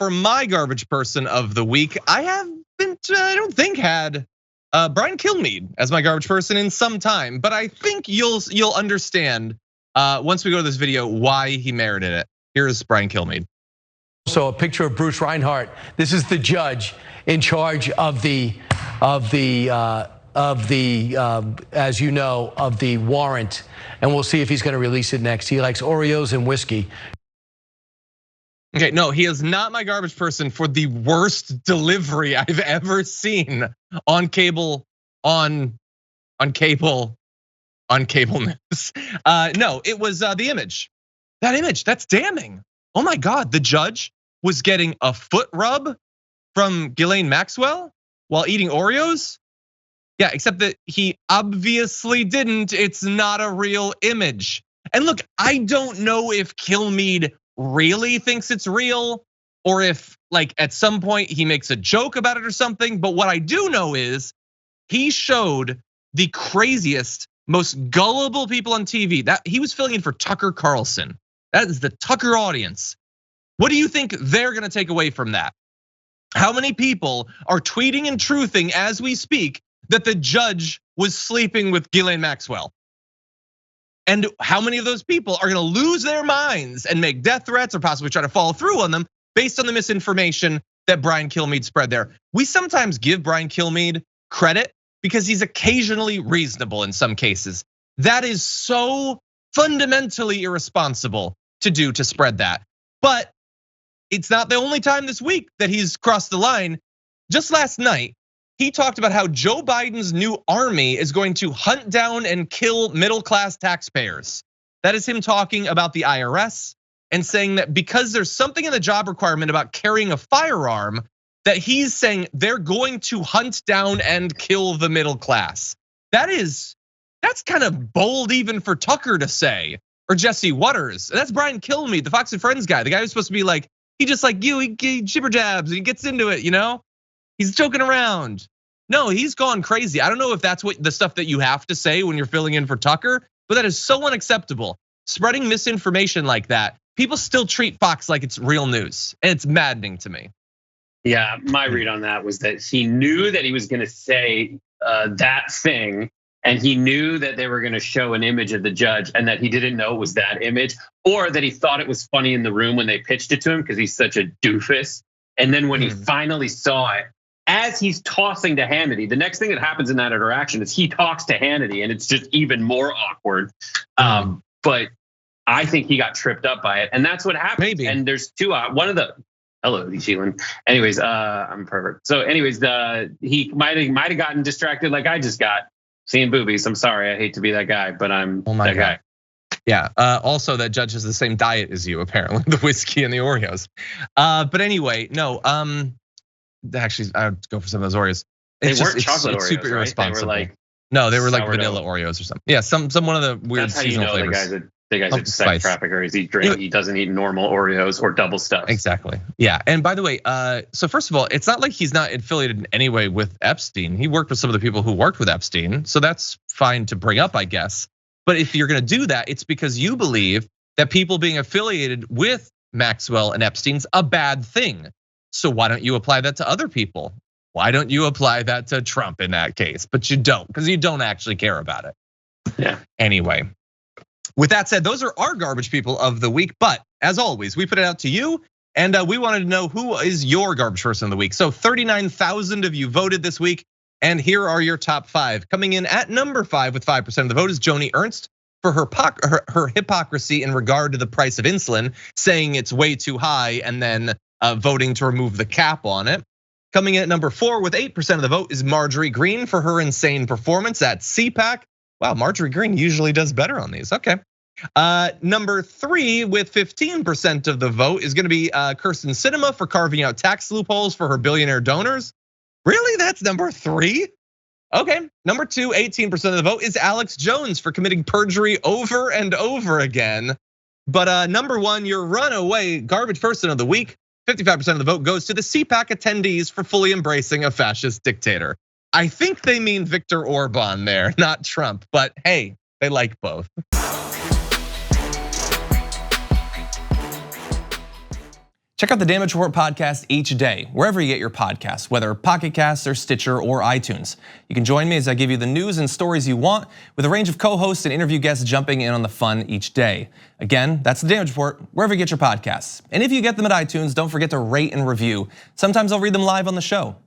for my garbage person of the week, I don't think had Brian Kilmeade as my garbage person in some time, but I think you'll understand once we go to this video why he merited it. Here's Brian Kilmeade. So a picture of Bruce Reinhart. This is the judge in charge of the as you know, of the warrant, and we'll see if he's going to release it next. He likes Oreos and whiskey. Okay, no, he is not my garbage person for the worst delivery I've ever seen on cable news. No, it was the image. That image, that's damning. Oh my God, the judge was getting a foot rub from Ghislaine Maxwell while eating Oreos. Yeah, except that he obviously didn't. It's not a real image. And look, I don't know if Kilmeade really thinks it's real or if like at some point he makes a joke about it or something. But what I do know is he showed the craziest, most gullible people on TV. That he was filling in for Tucker Carlson. That is the Tucker audience. What do you think they're gonna take away from that? How many people are tweeting and truthing as we speak that the judge was sleeping with Ghislaine Maxwell? And how many of those people are gonna lose their minds and make death threats or possibly try to follow through on them based on the misinformation that Brian Kilmeade spread there? We sometimes give Brian Kilmeade credit because he's occasionally reasonable in some cases. That is so fundamentally irresponsible to do, to spread that. But it's not the only time this week that he's crossed the line. Just last night, he talked about how Joe Biden's new army is going to hunt down and kill middle-class taxpayers. That is him talking about the IRS and saying that because there's something in the job requirement about carrying a firearm, that he's saying they're going to hunt down and kill the middle class. That's kind of bold even for Tucker to say, or Jesse Waters. That's Brian Kilmeade, the Fox and Friends guy, the guy who's supposed to be like, he just like you, he jibber jabs, he gets into it, you know? He's joking around. No, he's gone crazy. I don't know if that's what the stuff that you have to say when you're filling in for Tucker, but that is so unacceptable. Spreading misinformation like that, people still treat Fox like it's real news, and it's maddening to me. Yeah, my read on that was that he knew that he was gonna say that thing, and he knew that they were gonna show an image of the judge and that he didn't know it was that image, or that he thought it was funny in the room when they pitched it to him because he's such a doofus. And then when he finally saw it, as he's tossing to Hannity, the next thing that happens in that interaction is he talks to Hannity, and it's just even more awkward. But I think he got tripped up by it, and that's what happened. Maybe. And there's two. One of the hello, Sheelan. Anyways, I'm pervert. So, anyways, he might have gotten distracted like I just got seeing boobies. I'm sorry, I hate to be that guy, but I'm that guy. Yeah. Also, that judge has the same diet as you, apparently, the whiskey and the Oreos. But anyway, no. Actually, I would go for some of those Oreos. They weren't chocolate Oreos, it's super irresponsible. Right? They were like vanilla Oreos or something. Yeah, some one of the weird seasonal flavors. The guy's a sex trafficker. He doesn't eat normal Oreos or double stuff. Exactly. Yeah. And by the way, so first of all, it's not like he's not affiliated in any way with Epstein. He worked with some of the people who worked with Epstein, so that's fine to bring up, I guess. But if you're gonna do that, it's because you believe that people being affiliated with Maxwell and Epstein's a bad thing. So why don't you apply that to other people? Why don't you apply that to Trump in that case? But you don't, because you don't actually care about it. Yeah. Anyway, with that said, those are our garbage people of the week. But as always, we put it out to you, and we wanted to know who is your garbage person of the week. So 39,000 of you voted this week, and here are your top 5. Coming in at number 5 with 5% of the vote is Joni Ernst for her hypocrisy in regard to the price of insulin, saying it's way too high, and then voting to remove the cap on it. Coming in at number 4 with 8% of the vote is Marjorie Greene for her insane performance at CPAC. Wow, Marjorie Greene usually does better on these. Okay. Number 3 with 15% of the vote is gonna be Kirsten Sinema for carving out tax loopholes for her billionaire donors. Really, that's number 3? Okay, number 2, 18% of the vote is Alex Jones for committing perjury over and over again. But number 1, your runaway garbage person of the week, 55% of the vote goes to the CPAC attendees for fully embracing a fascist dictator. I think they mean Viktor Orban there, not Trump, but hey, they like both. Check out the Damage Report podcast each day, wherever you get your podcasts, whether Pocket Casts or Stitcher or iTunes. You can join me as I give you the news and stories you want, with a range of co-hosts and interview guests jumping in on the fun each day. Again, that's the Damage Report, wherever you get your podcasts. And if you get them at iTunes, don't forget to rate and review. Sometimes I'll read them live on the show.